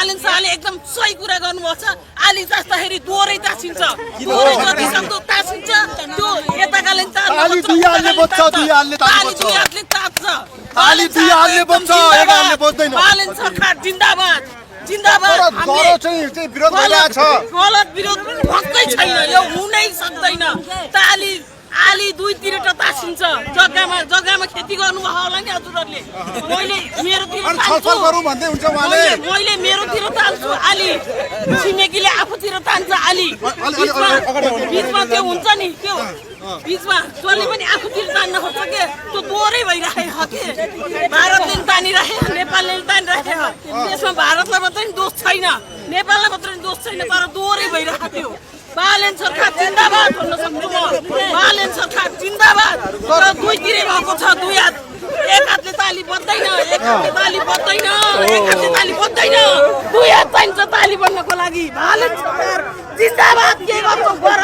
बालेन शाहले एकदम सही कुरा गर्नुभएको छ। आली तास्दाखेरि दोहोरै तासिन्छ, दोहोरै जति सक्दो तासिन्छ। त्यो यताकाले ताली दुई हातले बज्छ, दुई हातले ताली बज्छ। दुई हातले तात्छ, ताली दुई हातले बज्छ, एक हातले बज्दैन। बालेन सरकार जिन्दाबाद जिन्दाबाद। गलत चाहिँ विरोध भइरहेछ, गलत विरोध भक्कै छैन, यो हुनै सक्दैन। ताली आली दुईतिर तासिन्छ। जग्गामा खेती गर्नुभयो होला नि हजुरहरूले। मैले मेरोतिर छलफल गरौँ भन्दै हुन्छ उहाँले। मैले मेरोतिर तान्छु आली, छिमेकीले आफूतिर तान्छ आली। बिचमा त्यो हुन्छ नि, त्यो बिचमा जसले पनि आफूतिर तान्न खोज्छ के, त्यो दोहोरै भइरहेको के। भारतले तानिराखे, नेपालले तानिराखे। त्यसमा भारतलाई मात्रै दोष छैन, नेपाललाई मात्रै दोष छैन, तर दोहोरै भइरहेको थियो। बालेन सरकार जिन्दाबाद भन्न सक्छु म। बालेन सरकार जिन्दाबाद। तर दुईतिरै भएको छ, दुई हात। एक हातले ताली बज्दैन, एक हातले ताली बज्दैन, एक हातले ताली बज्दैन। दुई हात चाहिन्छ ताली बन्नको लागि। बालेन सरकार जिन्दाबाद। के गर्छौ गर,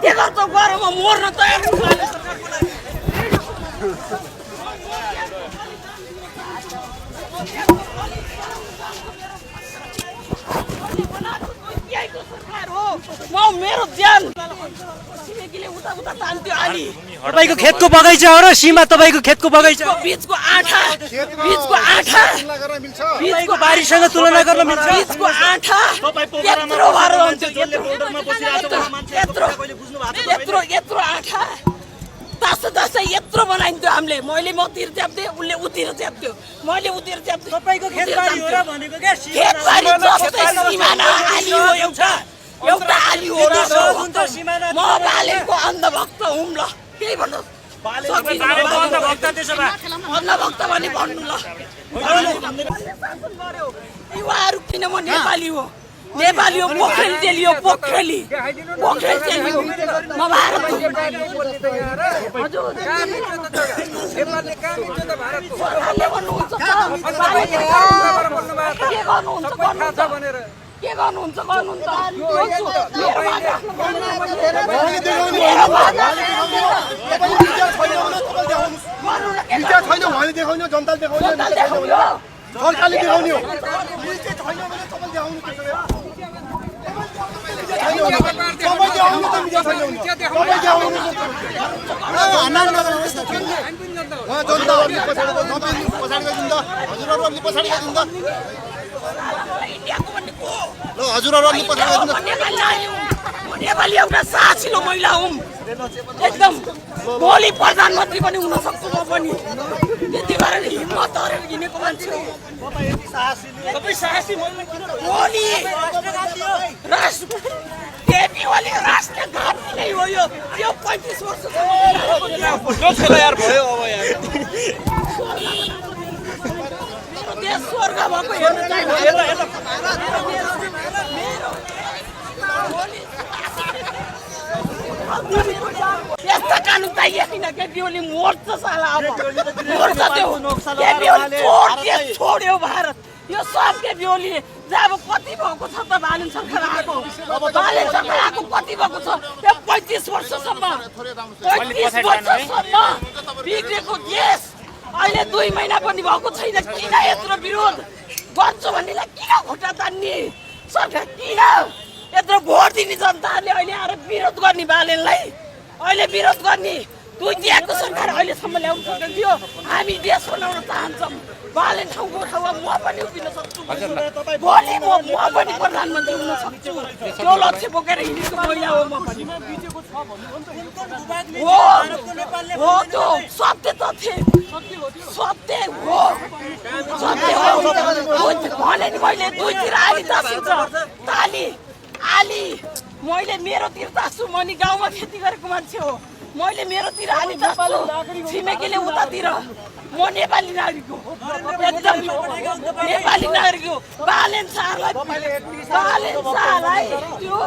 के गर्छौ गर, म मर्न तयार छु बालेन सरकारको लागि। म मेरो ज्यान छिमेकीले उता तान्थ्यो आली। तपाईको खेतको बगैँचा हो र सीमा तपाईको खेतको बगैँचा? बीचको आँठा, बीचको आँठा, बीचको बारीसँग तुलना गर्न मिल्छ? बीचको आँठा यत्रो भएर हुन्थ्यो, यत्रो आँठा तास्दै यत्रो बनाइन्थ्यो हामीले। मैले मतिर च्याप्थेँ, उसले उतिर च्याप्थ्यो, मैले उतिर च्याप्थेँ। तपाईको खेतबारी हो र भनेको क्या? खेतबारी जस्तै सिमाना आली हो, एउटा आली हो र म बालेनको अन्धभक्त हुँ ल। केही भन्नुहोस्, अन्धभक्त भने भन्नु ल। युवाहरू किन म नेपाली हो, नेपाली हो। पोखरेल चेली हो, पोखरेल चेली हो। म भारत हो। सरकारले भन्नुहुन्छ के गर्नुहुन्छ गर्नुहुन्छ। जनताले देखाउने, सरकारले देखाउने हो। नेपाली एउटा साहसिलो महिला हुँ, एकदम भोलि प्रधानमन्त्री पनि हुन सक्छु म पनि। त्यति भएर हिम्मत गरेर हिँडेको मान्छे हो। भोलि केपी ओली राष्ट्रघाती नै हो। यो 35 वर्षसम्म यार भयो अब यार। देश स्वर्ग भएको हेर्न चाहिँ यस्ता कानुन चाहिए किन। केपी ओली मर्छ साला, अब मर्छ त्यो। केपी ओली छोड्यो भारत। यो सब केपी ओलीले अब कति भएको छ त बालेन सरकार आएको। बालेन सरकार आएको कति भएको छ? 35 वर्षसम्म, 35 वर्षसम्म बिग्रेको देश अहिले 2 महिना पनि भएको छैन। किन यत्रो विरोध गर्छु भन्नेलाई किन खुट्टा तान्ने? सरकार किन यत्रो भोट दिने जनताहरूले अहिले आएर विरोध गर्ने बालेनलाई, अहिले विरोध गर्ने? दुई दिएको सरकार अहिलेसम्म ल्याउनु सकेको थियो। हामी देश बनाउन चाहन्छौँ। बालेन ठाउँको ठाउँमा म पनि उभिन सक्छु। भोलि म पनि प्रधानमन्त्री हुन सक्छु। त्यो लक्ष्य बोकेर हिँडेको महिला हो म पनि। हो त्यो सत्य तथ्य, सत्य हो, सत्य हो भने नि। मैले दुईतिर आली तासिन्छ, ताली आली। मैले मेरोतिर तास्छु, म नि गाउँमा खेती गरेको मान्छे हो। मैले मेरोतिर आली तास्छु, छिमेकीले उतातिर। म नेपाली नागरिक हो, एकदम नेपाली नागरिक हो। बालेन शाहलाई त्यो